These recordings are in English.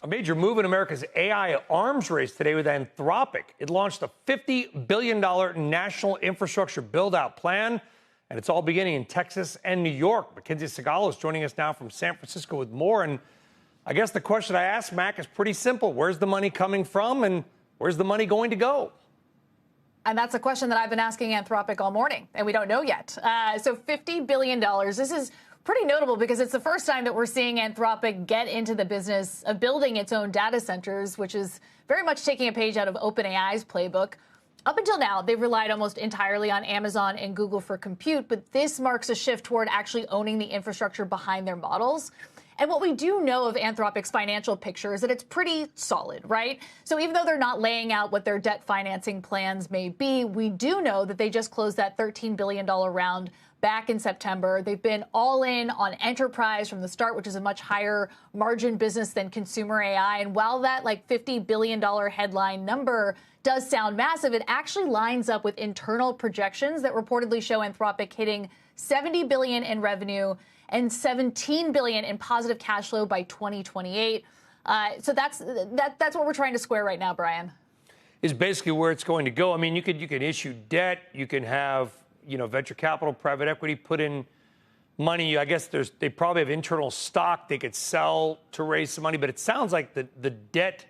A major move in America's AI arms race today with Anthropic. It launched a $50 billion national infrastructure build-out plan, and it's all beginning in Texas and New York. Mackenzie Segalo is joining us now from San Francisco with more. And I guess the question I asked, Mac, is pretty simple. Where's the money coming from, and where's the money going to go? And that's a question that I've been asking Anthropic all morning, and we don't know yet. So $50 billion. This is pretty notable because it's the first time that we're seeing Anthropic get into the business of building its own data centers, which is very much taking a page out of OpenAI's playbook. Up until now, they've relied almost entirely on Amazon and Google for compute, but this marks a shift toward actually owning the infrastructure behind their models. And what we do know of Anthropic's financial picture is that it's pretty solid, right? So even though they're not laying out what their debt financing plans may be, we do know that they just closed that $13 billion round back in September. They've been all in on enterprise from the start, which is a much higher margin business than consumer AI. And while that $50 billion headline number does sound massive, it actually lines up with internal projections that reportedly show Anthropic hitting $70 billion in revenue and $17 billion in positive cash flow by 2028. So that's what we're trying to square right now, Brian. Is basically where it's going to go. I mean, you can issue debt, you can have venture capital, private equity put in money. I guess they probably have internal stock they could sell to raise some money. But it sounds like the debt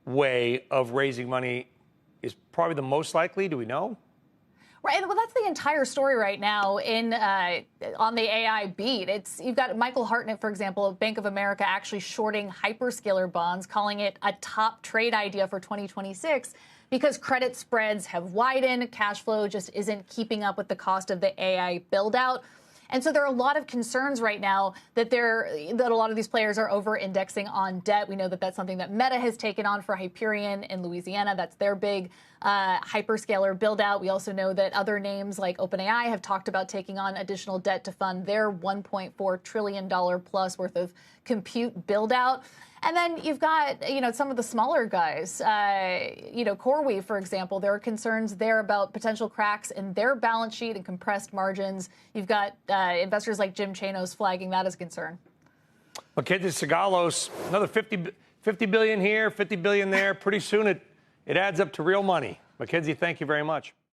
way of raising money is probably the most likely. Do we know? Right. Well, that's the entire story right now on the AI beat. You've got Michael Hartnett, for example, of Bank of America, actually shorting hyperscaler bonds, calling it a top trade idea for 2026 because credit spreads have widened. Cash flow just isn't keeping up with the cost of the AI build out. And so there are a lot of concerns right now that a lot of these players are over-indexing on debt. We know that that's something that Meta has taken on for Hyperion in Louisiana. That's their big hyperscaler build-out. We also know that other names like OpenAI have talked about taking on additional debt to fund their $1.4 trillion plus worth of compute build-out. And then you've got, some of the smaller guys, CoreWeave, for example. There are concerns there about potential cracks in their balance sheet and compressed margins. You've got investors like Jim Chanos flagging that as a concern. Mackenzie Segalo, another 50 billion here, 50 billion there. Pretty soon it adds up to real money. Mackenzie, thank you very much.